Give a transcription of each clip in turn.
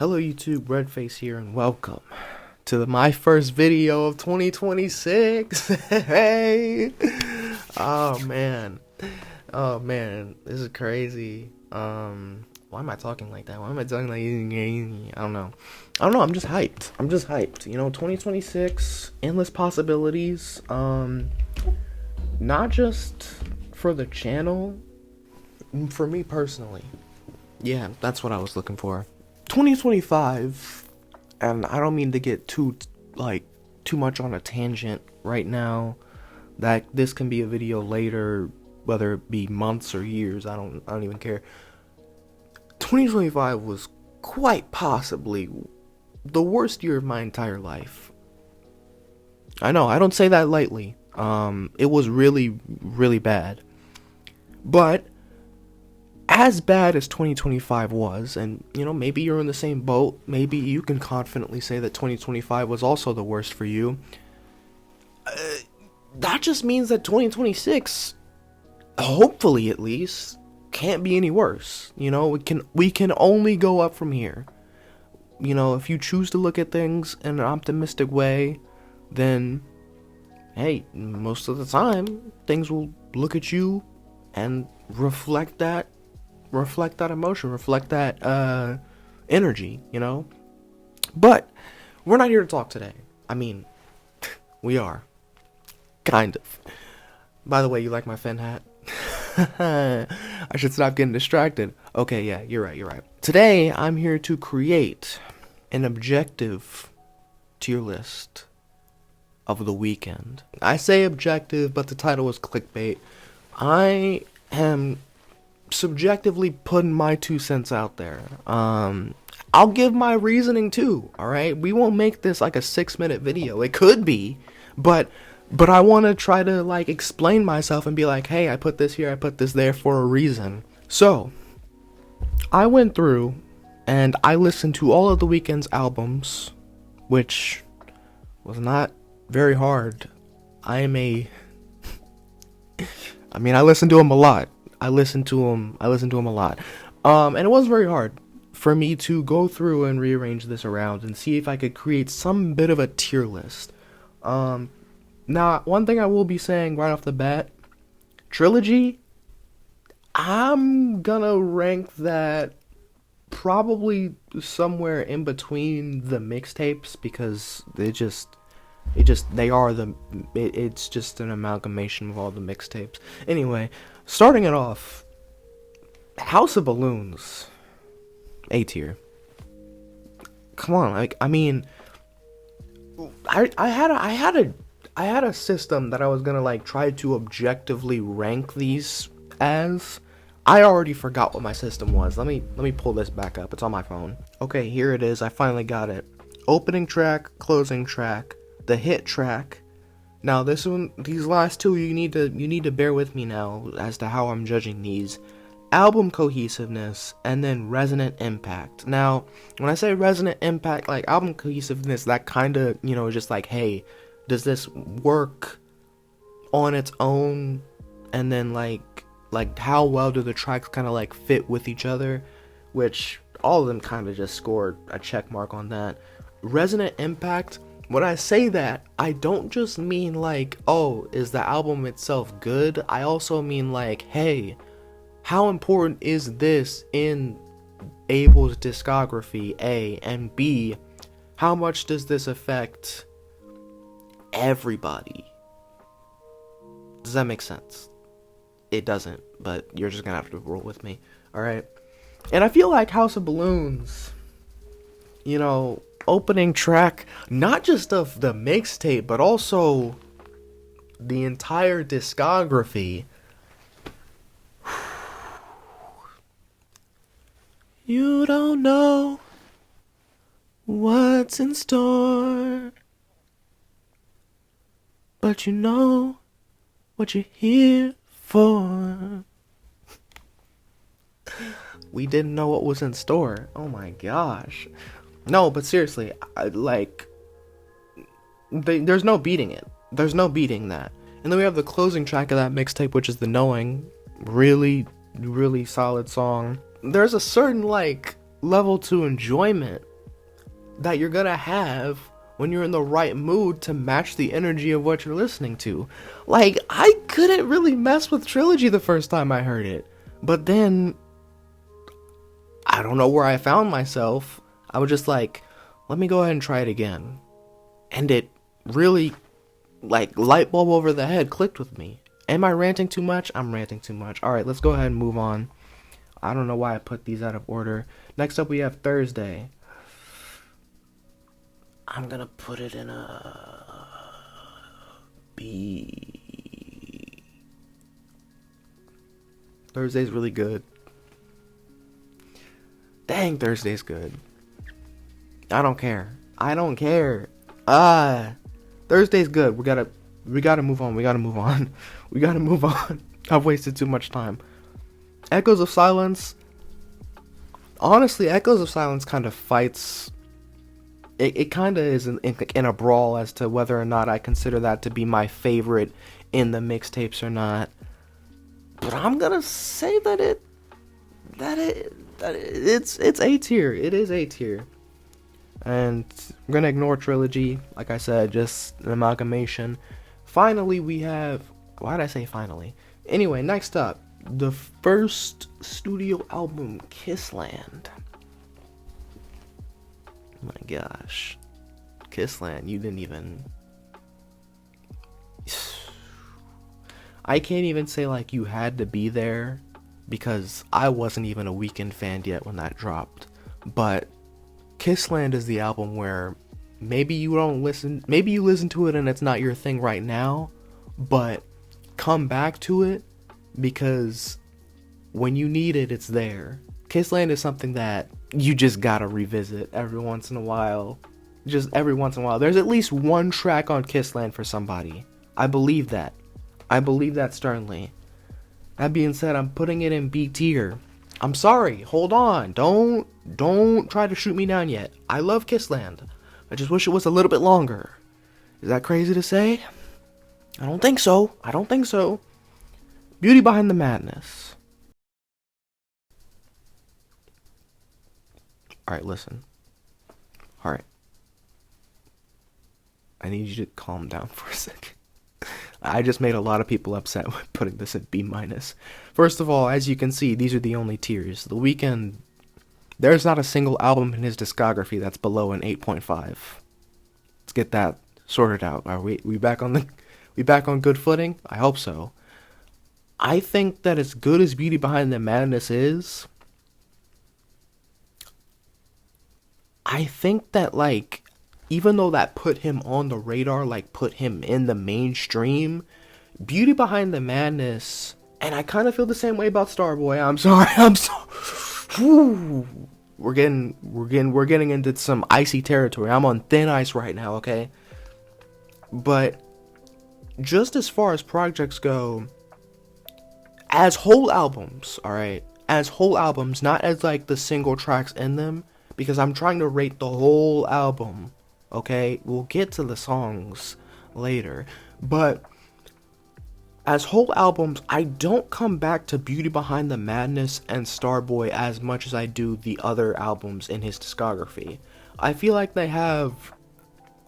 Hello YouTube, Redface here, and welcome to my first video of 2026. Hey! Oh man. Oh man, this is crazy. Why am I talking like that? Why am I talking like I don't know. I'm just hyped. You know, 2026, endless possibilities. Not just for the channel, for me personally. Yeah, that's what I was looking for. 2025, and I don't mean to get too much on a tangent right now. That this can be a video later, whether it be months or years. I don't even care. 2025 was quite possibly the worst year of my entire life. I know, I don't say that lightly. It was really, really bad. But as bad as 2025 was, and you know, maybe you're in the same boat, maybe you can confidently say that 2025 was also the worst for you, that just means that 2026, hopefully at least, can't be any worse. You know, we can only go up from here. You know, if you choose to look at things in an optimistic way, then hey, most of the time things will look at you and reflect that emotion, reflect that energy, you know. But we're not here to talk today. I mean, we are, kind of. By the way, you like my Fen hat? I should stop getting distracted. Okay, yeah, you're right. Today I'm here to create an objective tier list of the Weeknd. I say objective, but the title is clickbait. I am subjectively putting my 2 cents out there. I'll give my reasoning too, alright? We won't make this like a 6-minute video. It could be, but I want to try to like explain myself and be like, hey, I put this here, I put this there for a reason. So, I went through and I listened to all of the Weeknd's albums, which was not very hard. I mean, I listened to him a lot. I listened to him a lot. And it wasn't very hard for me to go through and rearrange this around and see if I could create some bit of a tier list. Now, one thing I will be saying right off the bat, Trilogy, I'm gonna rank that probably somewhere in between the mixtapes, because it's just an amalgamation of all the mixtapes. Anyway, starting it off, House of Balloons, A tier. Come on, like, I mean, I had a system that I was gonna like try to objectively rank these as. I already forgot what my system was. Let me pull this back up. It's on my phone. Okay, here it is. I finally got it. Opening track, closing track, the hit track. Now this one, these last two, you need to bear with me now as to how I'm judging these. Album cohesiveness, and then resonant impact. Now, when I say resonant impact, like album cohesiveness, that kind of, you know, just like, hey, does this work on its own? And then like how well do the tracks kind of like fit with each other? Which all of them kind of just scored a check mark on that. Resonant impact. When I say that, I don't just mean like, oh, is the album itself good? I also mean like, hey, how important is this in Abel's discography, A, and B, how much does this affect everybody? Does that make sense? It doesn't, but you're just gonna have to roll with me, alright? And I feel like House of Balloons, you know, opening track, not just of the mixtape, but also the entire discography. You don't know what's in store, but you know what you're here for. We didn't know what was in store. Oh my gosh. No, but seriously, there's no beating it. There's no beating that. And then we have the closing track of that mixtape, which is The Knowing. Really, really solid song. There's a certain, like, level to enjoyment that you're gonna have when you're in the right mood to match the energy of what you're listening to. Like, I couldn't really mess with Trilogy the first time I heard it, but then I don't know where I found myself. I was just like, let me go ahead and try it again. And it really, like, light bulb over the head clicked with me. Am I ranting too much? I'm ranting too much. Alright, let's go ahead and move on. I don't know why I put these out of order. Next up we have Thursday. I'm gonna put it in a B. Thursday's really good. Dang, Thursday's good. I don't care. Thursday's good. We gotta move on. We gotta move on. I've wasted too much time. Echoes of Silence. Honestly, Echoes of Silence kind of fights. It kind of is in a brawl as to whether or not I consider that to be my favorite in the mixtapes or not. But I'm gonna say that it's A tier. It is A tier. And I'm gonna ignore Trilogy. Like I said, just an amalgamation. Finally, we have. Why did I say finally? Anyway, next up, the first studio album, Kissland. Oh my gosh, Kissland, you didn't even. I can't even say like you had to be there, because I wasn't even a Weeknd fan yet when that dropped. But Kissland is the album where maybe you listen to it and it's not your thing right now, but come back to it, because when you need it, it's there. Kissland is something that you just gotta revisit every once in a while. Just every once in a while. There's at least one track on Kissland for somebody. I believe that. I believe that sternly. That being said, I'm putting it in B tier. I'm sorry. Hold on. Don't try to shoot me down yet. I love Kissland. I just wish it was a little bit longer. Is that crazy to say? I don't think so. Beauty Behind the Madness. Alright, listen. Alright. I need you to calm down for a second. I just made a lot of people upset with putting this at B-. First of all, as you can see, these are the only tiers. The Weeknd, there's not a single album in his discography that's below an 8.5. Let's get that sorted out. Are we back on good footing? I hope so. I think that as good as Beauty Behind the Madness is, I think that, like, even though that put him on the radar, like put him in the mainstream, Beauty Behind the Madness, and I kind of feel the same way about Starboy. We're getting into some icy territory. I'm on thin ice right now, okay? But just as far as projects go, as whole albums, alright? As whole albums, not as like the single tracks in them, because I'm trying to rate the whole album, okay? We'll get to the songs later, but as whole albums, I don't come back to Beauty Behind the Madness and Starboy as much as I do the other albums in his discography. I feel like they have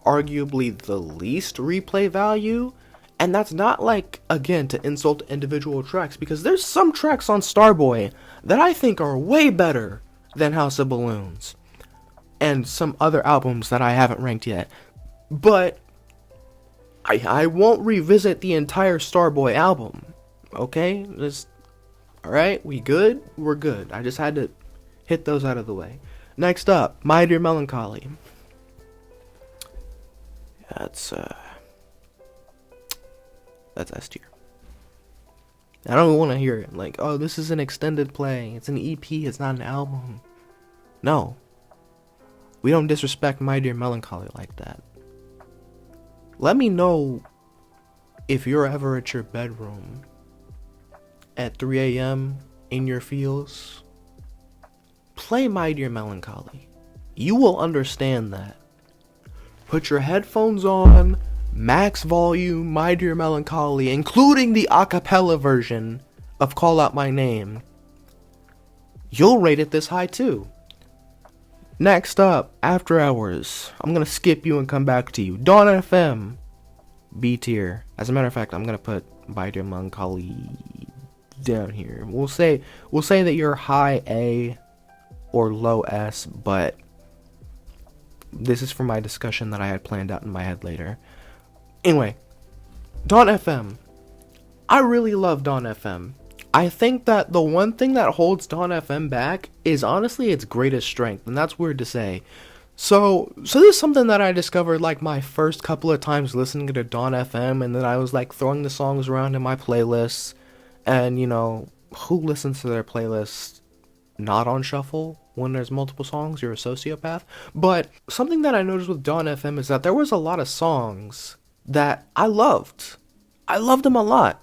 arguably the least replay value, and that's not like, again, to insult individual tracks, because there's some tracks on Starboy that I think are way better than House of Balloons, and some other albums that I haven't ranked yet. But I won't revisit the entire Starboy album, okay? Just, alright, we good? We're good. I just had to hit those out of the way. Next up, My Dear Melancholy. That's S tier. I don't want to hear it like, oh, this is an extended play, it's an EP, it's not an album. No. We don't disrespect My Dear Melancholy like that. Let me know if you're ever at your bedroom at 3 a.m. in your feels. Play My Dear Melancholy. You will understand that. Put your headphones on, max volume, My Dear Melancholy, including the a cappella version of Call Out My Name. You'll rate it this high too. Next up, After Hours. I'm gonna skip you and come back to you. Dawn FM, B tier. As a matter of fact, I'm gonna put By Dear Melancholy down here. We'll say that you're high A or low S, but this is for my discussion that I had planned out in my head later. Anyway, Dawn FM. I really love Dawn FM. I think that the one thing that holds Dawn FM back is honestly its greatest strength, and that's weird to say. So this is something that I discovered like my first couple of times listening to Dawn FM, and then I was like throwing the songs around in my playlists, and you know, who listens to their playlist not on shuffle when there's multiple songs? You're a sociopath. But something that I noticed with Dawn FM is that there was a lot of songs that I loved. I loved them a lot.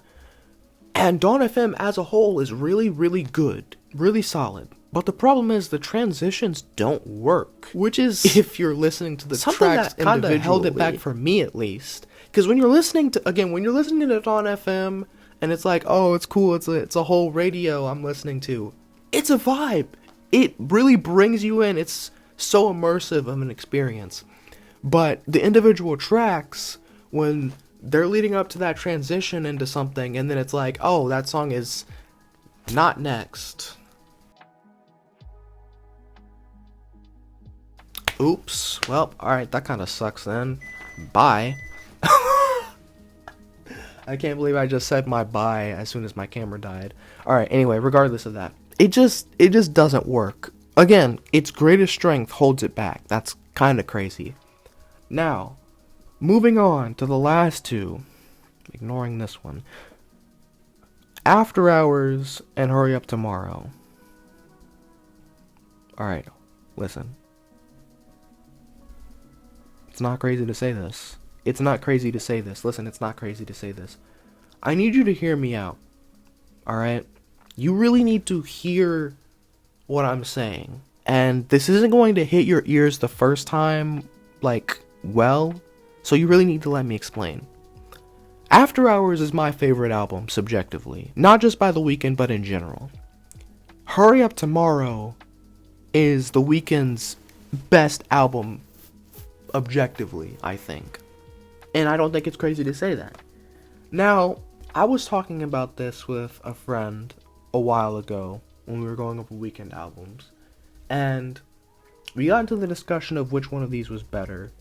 And Dawn FM as a whole is really, really good. Really solid. But the problem is the transitions don't work. Which is, if you're listening to the something tracks that kind of held it back for me at least. Because when you're listening to, again, when you're listening to Dawn FM, and it's like, oh, it's cool, it's a whole radio I'm listening to. It's a vibe. It really brings you in. It's so immersive of an experience. But the individual tracks, when they're leading up to that transition into something, and then it's like, oh, that song is not next. Oops. Well, alright, that kind of sucks then. Bye. I can't believe I just said my bye as soon as my camera died. Alright, anyway, regardless of that. It just doesn't work. Again, its greatest strength holds it back. That's kind of crazy. Now, moving on to the last two, ignoring this one. After Hours and Hurry Up Tomorrow. Alright, listen. It's not crazy to say this. It's not crazy to say this. Listen, it's not crazy to say this. I need you to hear me out. Alright? You really need to hear what I'm saying. And this isn't going to hit your ears the first time, like, well. So you really need to let me explain. After Hours is my favorite album, subjectively. Not just by The Weeknd, but in general. Hurry Up Tomorrow is The Weeknd's best album, objectively, I think. And I don't think it's crazy to say that. Now, I was talking about this with a friend a while ago when we were going over Weeknd albums. And we got into the discussion of which one of these was better.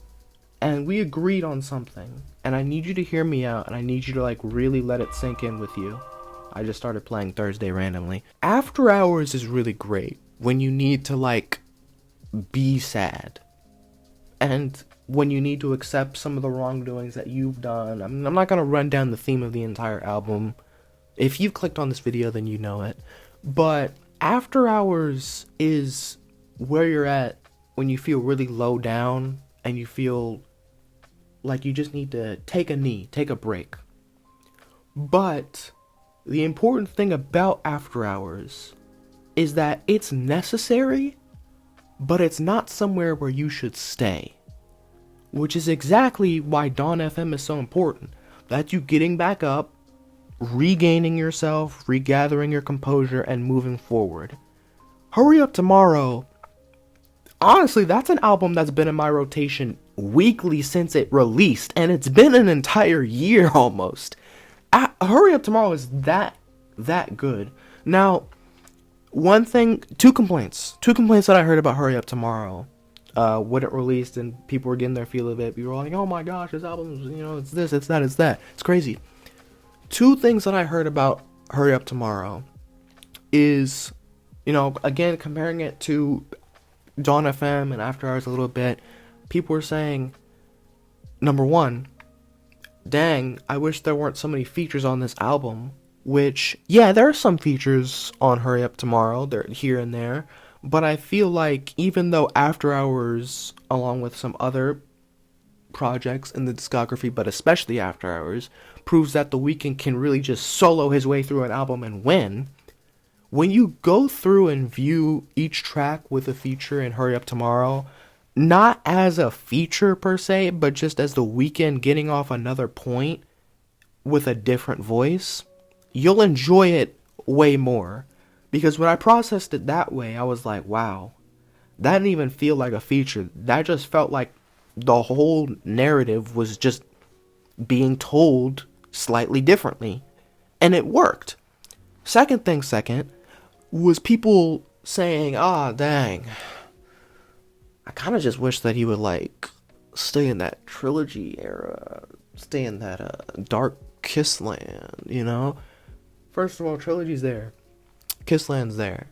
And we agreed on something. And I need you to hear me out, and I need you to like really let it sink in with you. I just started playing Thursday randomly. After Hours is really great when you need to like be sad. And when you need to accept some of the wrongdoings that you've done. I'm not going to run down the theme of the entire album. If you've clicked on this video, then you know it. But After Hours is where you're at when you feel really low down and you feel like you just need to take a knee, take a break. But the important thing about After Hours is that it's necessary, but it's not somewhere where you should stay. Which is exactly why Dawn FM is so important. That's you getting back up, regaining yourself, regathering your composure, and moving forward. Hurry Up Tomorrow, honestly, that's an album that's been in my rotation weekly since it released, and it's been an entire year almost. Hurry Up Tomorrow is that good. Now, two complaints that I heard about Hurry Up Tomorrow. When it released and people were getting their feel of it, people were like, oh my gosh, this album is, it's this, it's that, it's that. It's crazy. Two things that I heard about Hurry Up Tomorrow is, again, comparing it to Dawn FM and After Hours a little bit, people were saying, number one, dang, I wish there weren't so many features on this album, which, yeah, there are some features on Hurry Up Tomorrow, they're here and there. But I feel like even though After Hours, along with some other projects in the discography, but especially After Hours, proves that The Weeknd can really just solo his way through an album and win, when you go through and view each track with a feature in Hurry Up Tomorrow, not as a feature per se, but just as The Weeknd getting off another point with a different voice, you'll enjoy it way more. Because when I processed it that way, I was like, wow, that didn't even feel like a feature. That just felt like the whole narrative was just being told slightly differently. And it worked. Second, was people saying, ah, dang, I kind of just wish that he would, like, stay in that trilogy era, stay in that dark Kiss land, you know? First of all, trilogy's there. Kiss land's there.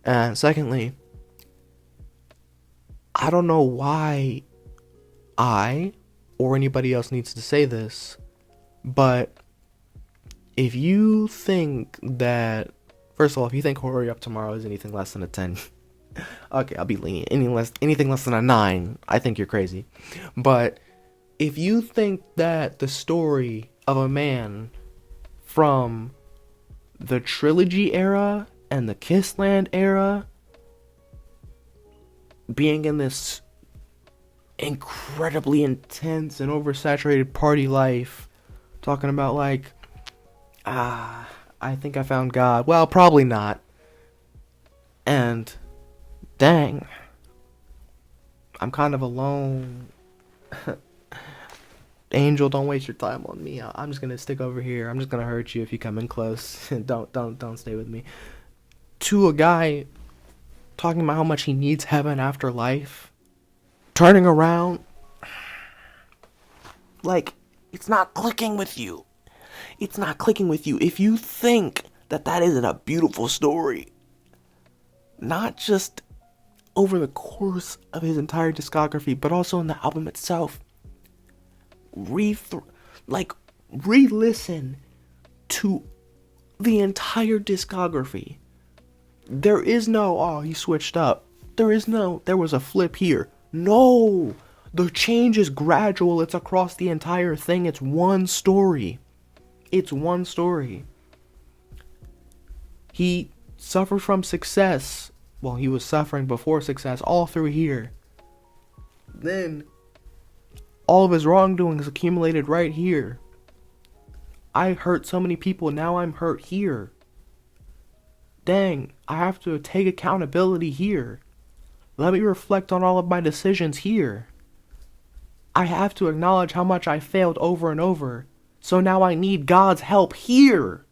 And secondly, I don't know why I or anybody else needs to say this, but if you think that, first of all, if you think Hurry Up Tomorrow is anything less than a 10, okay, I'll be lenient. Anything less than a 9, I think you're crazy. But if you think that the story of a man from the trilogy era and the Kissland era being in this incredibly intense and oversaturated party life, talking about like, I think I found God. Well, probably not. And dang, I'm kind of alone. Angel, don't waste your time on me. I'm just gonna stick over here. I'm just gonna hurt you if you come in close. don't stay with me. To a guy talking about how much he needs heaven after life, turning around, like, it's not clicking with you. It's not clicking with you. If you think that that isn't a beautiful story, not just over the course of his entire discography, but also in the album itself, re-listen to the entire discography. There is no, oh, he switched up. There was a flip here. No, the change is gradual. It's across the entire thing. It's one story. He suffered from success. Well, he was suffering before success all through here. Then all of his wrongdoings accumulated right here. I hurt so many people, now I'm hurt here. Dang, I have to take accountability here. Let me reflect on all of my decisions here. I have to acknowledge how much I failed over and over. So now I need God's help here.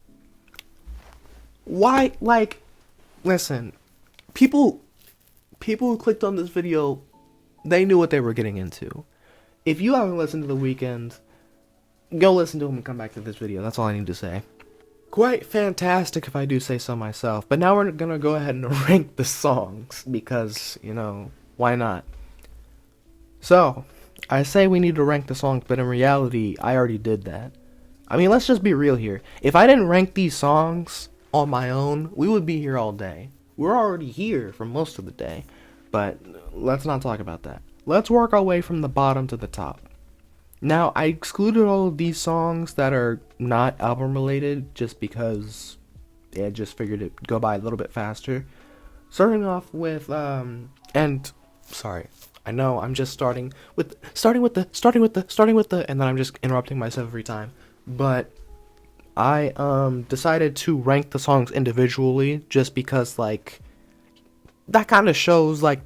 Why, like, listen, people who clicked on this video, they knew what they were getting into. If you haven't listened to The Weeknd, go listen to him and come back to this video. That's all I need to say. Quite fantastic if I do say so myself. But now we're going to go ahead and rank the songs because, you know, why not? So, I say we need to rank the songs, but in reality, I already did that. I mean, let's just be real here. If I didn't rank these songs on my own, we would be here all day. We're already here for most of the day. But let's not talk about that. Let's work our way from the bottom to the top. Now, I excluded all of these songs that are not album related just because I just figured it'd go by a little bit faster. Starting off with, and sorry, I know I'm just starting with the, and then I'm just interrupting myself every time. But I decided to rank the songs individually just because, like, that kind of shows, like,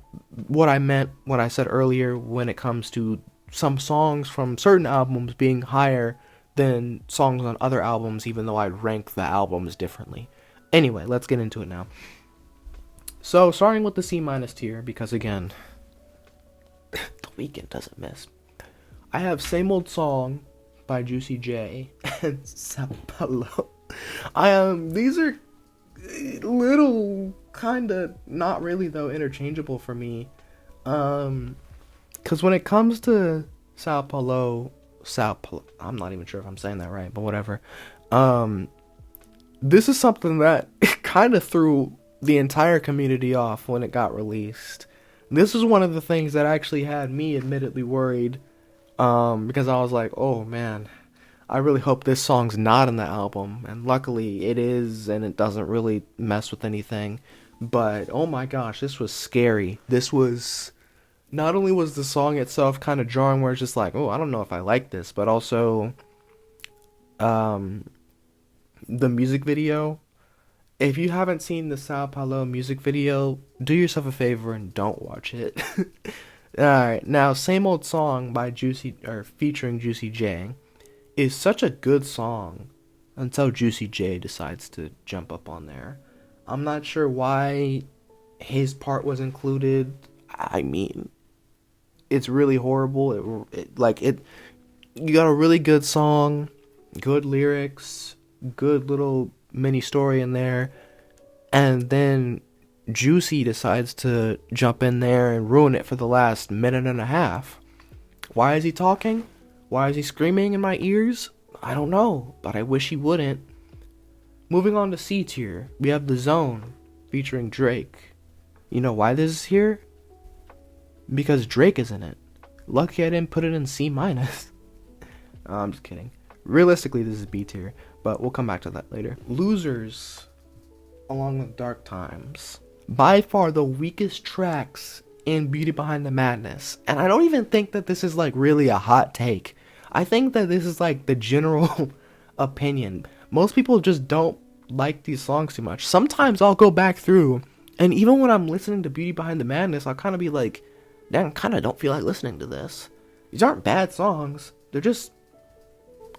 what I meant when I said earlier when it comes to some songs from certain albums being higher than songs on other albums, even though I rank the albums differently. Anyway, let's get into it now. So, starting with the C- tier, because again, The Weeknd doesn't miss. I have Same Old Song by Juicy J and Sao Paulo. These are little kinda not really though interchangeable for me, because when it comes to Sao Paulo, I'm not even sure if I'm saying that right, but whatever. This is something that kind of threw the entire community off when it got released. This is one of the things that actually had me admittedly worried, because I was like, oh man, I really hope this song's not in the album, and luckily it is, and it doesn't really mess with anything. But oh my gosh, this was scary. This was, not only was the song itself kind of jarring, where it's just like, oh, I don't know if I like this, but also the music video If you haven't seen the Sao Paulo music video, do yourself a favor and don't watch it. Alright, now Same Old Song by Juicy, or featuring Juicy J, is such a good song until Juicy J decides to jump up on there. I'm not sure why his part was included. I mean, it's really horrible. You got a really good song, good lyrics, good little mini story in there, and then Juicy decides to jump in there and ruin it for the last minute and a half. Why is he talking? Why is he screaming in my ears? I don't know, but I wish he wouldn't. Moving on to C tier, we have The Zone featuring Drake. You know why this is here? Because Drake is in it. Lucky I didn't put it in C-. I'm just kidding. Realistically, this is B tier, but we'll come back to that later. Losers, along with Dark Times. By far the weakest tracks in Beauty Behind the Madness. And I don't even think that this is like really a hot take. I think that this is like the general opinion. Most people just don't like these songs too much. Sometimes I'll go back through, and even when I'm listening to Beauty Behind the Madness, I'll kind of be like, damn, I kind of don't feel like listening to this. These aren't bad songs. They're just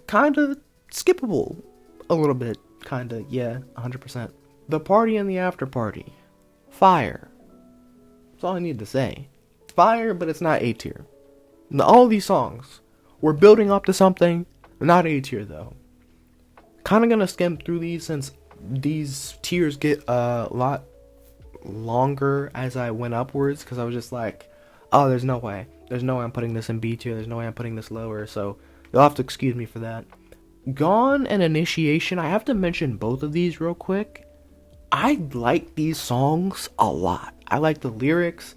kind of skippable a little bit. Kind of, yeah, 100%. The Party and the After Party. Fire. That's all I need to say. Fire, but it's not A tier. All these songs, we're building up to something, not A tier though. Kind of gonna skim through these since these tiers get a lot longer as I went upwards, because I was just like, oh, there's no way I'm putting this in B tier, there's no way I'm putting this lower, so you'll have to excuse me for that. Gone and Initiation, I have to mention both of these real quick. I like these songs a lot. I like the lyrics.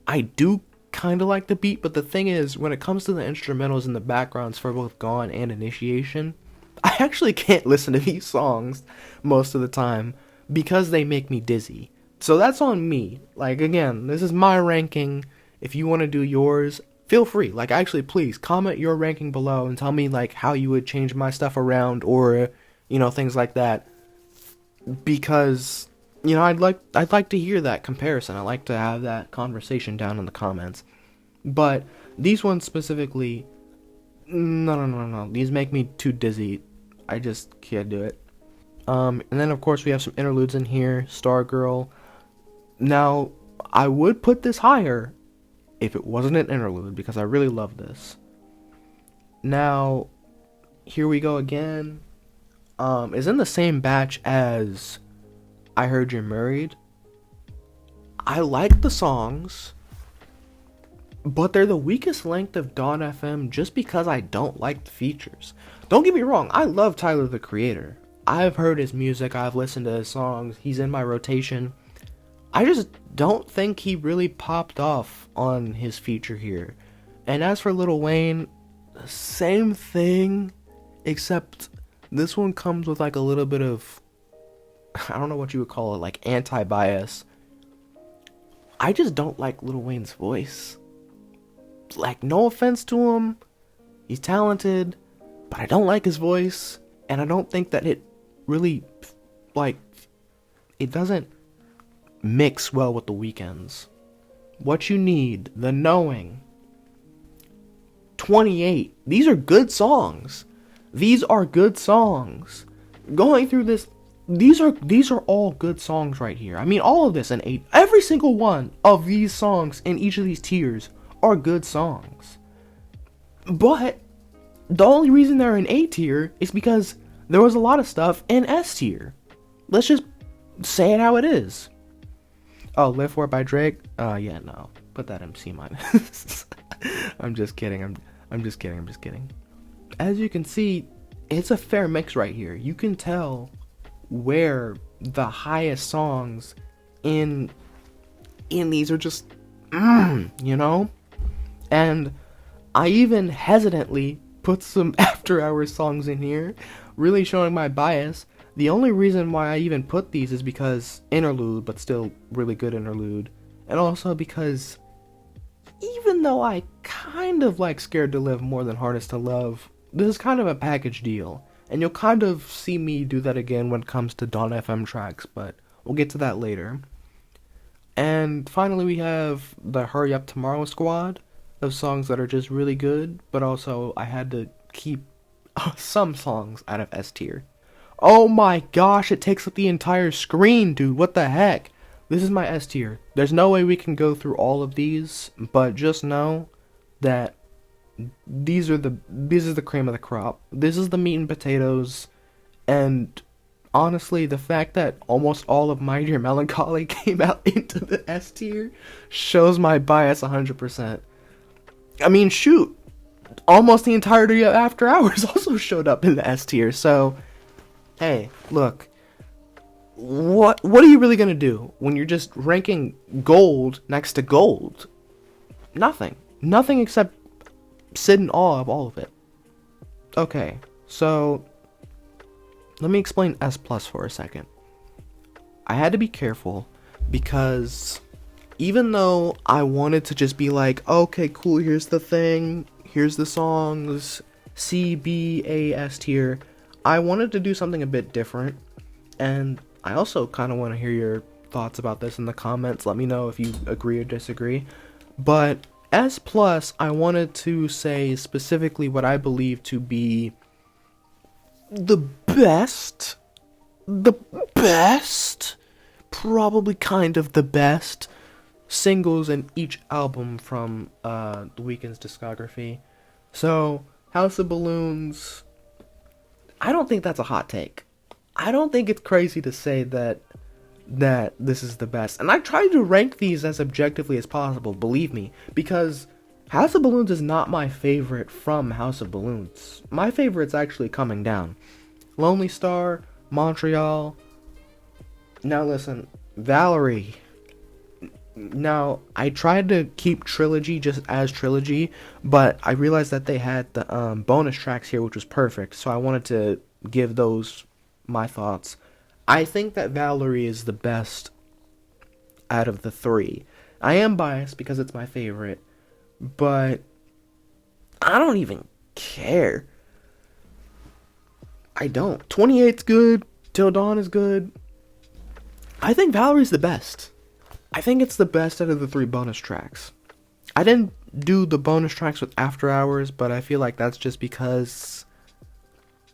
I do kind of like the beat, but the thing is, when it comes to the instrumentals and the backgrounds for both Gone and Initiation, I actually can't listen to these songs most of the time because they make me dizzy. So that's on me. Like, again, this is my ranking. If you want to do yours, feel free. Like, actually, please comment your ranking below and tell me like how you would change my stuff around, or, you know, things like that. Because, you know, I'd like to hear that comparison. I like to have that conversation down in the comments. But these ones specifically, no. These make me too dizzy. I just can't do it. And then of course we have some interludes in here. Stargirl. Now, I would put this higher if it wasn't an interlude, because I really love this. Now, Here We Go Again is in the same batch as I Heard You're Married. I like the songs, but they're the weakest length of Dawn FM just because I don't like the features. Don't get me wrong, I love Tyler the Creator. I've heard his music, I've listened to his songs, he's in my rotation. I just don't think he really popped off on his feature here. And as for Lil Wayne, same thing, except this one comes with like a little bit of, I don't know what you would call it, like anti-bias. I just don't like Lil Wayne's voice. Like, no offense to him, he's talented, but I don't like his voice, and I don't think that it really, like, it doesn't mix well with the Weeknd's. What You Need, The Knowing, 28, these are good songs. These are good songs. Going through this, these are all good songs right here. I mean, all of this in 8, every single one of these songs in each of these tiers are good songs. But the only reason they're in A tier is because there was a lot of stuff in S tier. Let's just say it how it is. Oh, Live For It by Drake? Yeah, no. Put that in C-. I'm just kidding. I'm just kidding. As you can see, it's a fair mix right here. You can tell where the highest songs in these are just, you know? And I even hesitantly put some after hours songs in here, really showing my bias. The only reason why I even put these is because interlude, but still really good interlude. And also because even though I kind of like Scared to Live more than Hardest to Love, this is kind of a package deal. And you'll kind of see me do that again when it comes to Dawn FM tracks, but we'll get to that later. And finally, we have the Hurry Up Tomorrow squad of songs that are just really good, but also I had to keep some songs out of S tier. Oh my gosh, it takes up the entire screen, dude. What the heck? This is my S tier. There's no way we can go through all of these, but just know that this is the cream of the crop. This is the meat and potatoes, and honestly, the fact that almost all of My Dear Melancholy came out into the S tier shows my bias 100%. I mean, shoot, almost the entirety of After Hours also showed up in the S tier. So, hey, look, what are you really gonna do when you're just ranking gold next to gold? Nothing except sit in awe of all of it. Okay, so let me explain S plus for a second. I had to be careful because even though I wanted to just be like, okay, cool, here's the thing, here's the songs, C, B, A, S tier, I wanted to do something a bit different. And I also kind of want to hear your thoughts about this in the comments. Let me know if you agree or disagree. But S plus, I wanted to say specifically what I believe to be the best, probably kind of the best singles in each album from The Weeknd's discography. So, House of Balloons, I don't think that's a hot take. I don't think it's crazy to say that this is the best. And I tried to rank these as objectively as possible, believe me, because House of Balloons is not my favorite from House of Balloons. My favorite's actually Coming Down. Lonely Star, Montreal. Now listen, Valerie. Now, I tried to keep Trilogy just as Trilogy, but I realized that they had the bonus tracks here, which was perfect, so I wanted to give those my thoughts. I think that Valerie is the best out of the three. I am biased because it's my favorite, but I don't even care. I don't. 28's good. Till Dawn is good. I think Valerie's the best. I think it's the best out of the three bonus tracks. I didn't do the bonus tracks with After Hours, but I feel like that's just because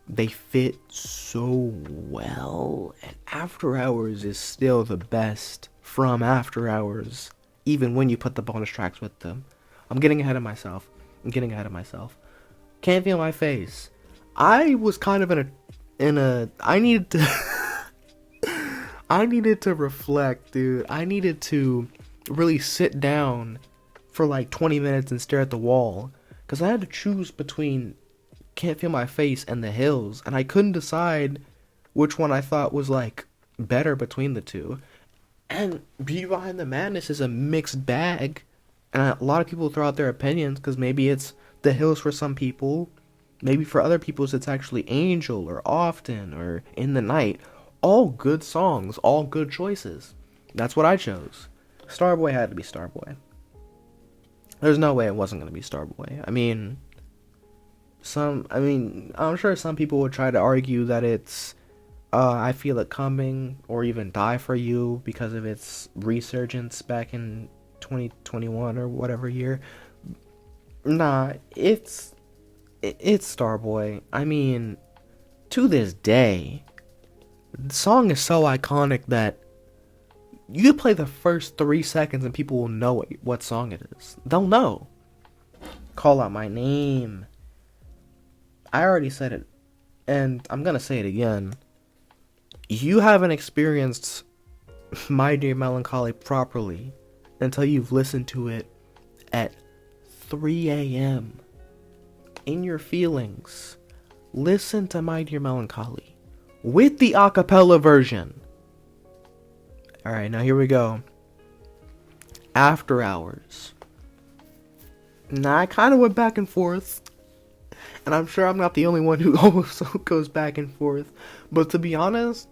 they fit so well. And After Hours is still the best from After Hours, even when you put the bonus tracks with them. I'm getting ahead of myself. Can't Feel My Face. I was kind of I needed to I needed to reflect, dude. I needed to really sit down for like 20 minutes and stare at the wall, because I had to choose between Can't Feel My Face and The Hills, and I couldn't decide which one I thought was like better between the two. And Beauty Behind the Madness is a mixed bag, and a lot of people throw out their opinions, because maybe it's The Hills for some people, maybe for other people it's actually Angel or Often or In the Night. All good songs, all good choices. That's what I chose. Starboy had to be Starboy. There's no way it wasn't going to be Starboy. I'm sure some people would try to argue that it's I Feel It Coming or even Die For You because of its resurgence back in 2021 or whatever year. Nah, it's Starboy. I mean, to this day, the song is so iconic that you could play the first 3 seconds and people will know what song it is. They'll know. Call Out My Name. I already said it, and I'm gonna say it again. You haven't experienced My Dear Melancholy properly until you've listened to it at 3 a.m. in your feelings. Listen to My Dear Melancholy with the acapella version. Alright, now here we go. After Hours. Now, I kind of went back and forth, and I'm sure I'm not the only one who also goes back and forth, but to be honest,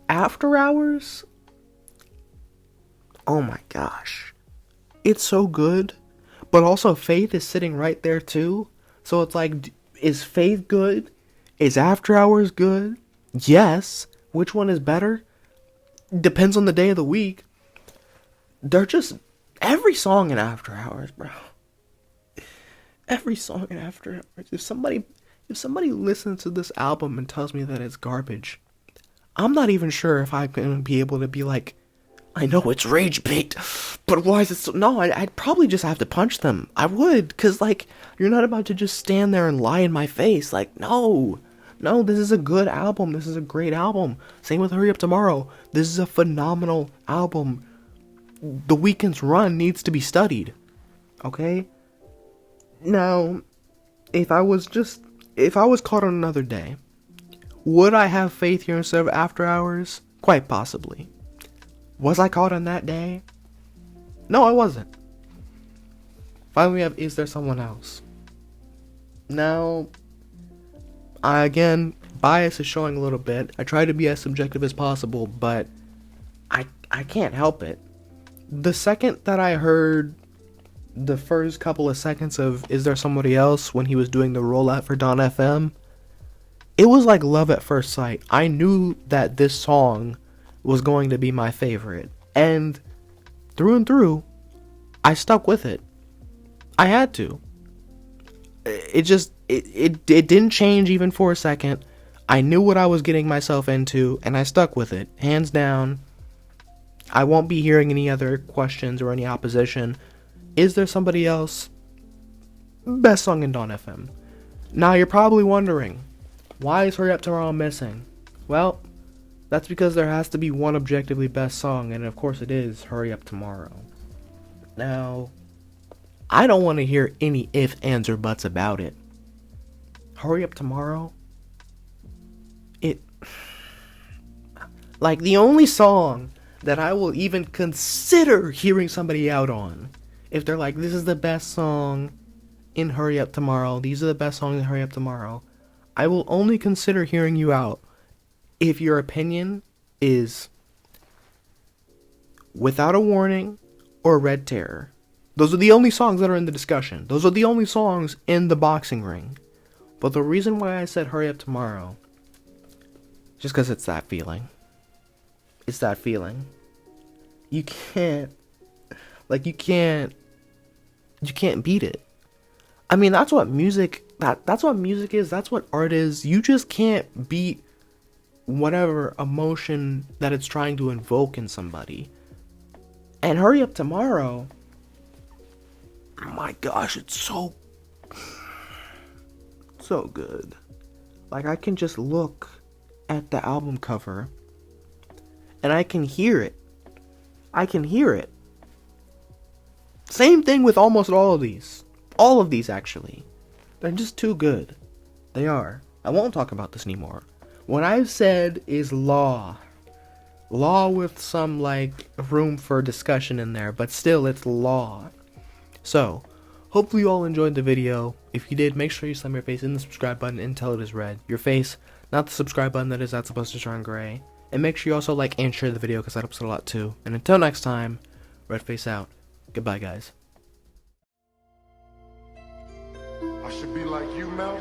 After Hours, oh my gosh, it's so good, but also Faith is sitting right there too, so it's like, is Faith good? Is After Hours good? Yes. Which one is better? Depends on the day of the week. They're just every song in After Hours, bro. Every song in After Hours. If somebody listens to this album and tells me that it's garbage, I'm not even sure if I'm gonna be able to be like, I know it's rage bait, but why is it so? No, I'd probably just have to punch them. I would, cause like, you're not about to just stand there and lie in my face. Like, no, this is a good album. This is a great album. Same with Hurry Up Tomorrow. This is a phenomenal album. The Weeknd's run needs to be studied. Okay? Now, if I was caught on another day, would I have faith here instead of After Hours? Quite possibly. Was I caught on that day? No, I wasn't. Finally, we have Is There Someone Else? Now, again, bias is showing a little bit. I try to be as subjective as possible, but I can't help it. The second that I heard the first couple of seconds of Is There Somebody Else when he was doing the rollout for Dawn FM, it was like love at first sight. I knew that this song was going to be my favorite, and through, I stuck with it. I had to. It didn't change even for a second. I knew what I was getting myself into, and I stuck with it, hands down. I won't be hearing any other questions or any opposition. Is There Somebody Else? Best song in Dawn FM. Now you're probably wondering, why is Hurry Up Tomorrow missing? Well, that's because there has to be one objectively best song, and of course it is Hurry Up Tomorrow. Now, I don't want to hear any ifs, ands, or buts about it. Hurry Up Tomorrow? Like, the only song that I will even consider hearing somebody out on, if they're like, this is the best song in Hurry Up Tomorrow, these are the best songs in Hurry Up Tomorrow, I will only consider hearing you out if your opinion is Without a Warning or Red Terror. Those are the only songs that are in the discussion. Those are the only songs in the boxing ring. But the reason why I said Hurry Up Tomorrow, just because it's that feeling. It's that feeling. You can't beat it. I mean, that's what music is. That's what art is. You just can't beat whatever emotion that it's trying to invoke in somebody. And Hurry Up Tomorrow, my gosh, it's so good. Like, I can just look at the album cover and I can hear it. Same thing with almost all of these. All of these, actually. They're just too good. They are. I won't talk about this anymore. What I've said is law. Law with some, like, room for discussion in there, but still, it's law. So, hopefully you all enjoyed the video. If you did, make sure you slam your face in the subscribe button until it is red. Your face, not the subscribe button that's supposed to turn gray. And make sure you also like and share the video because that helps a lot too. And until next time, Redface out. Goodbye, guys. I should be like you, Mel.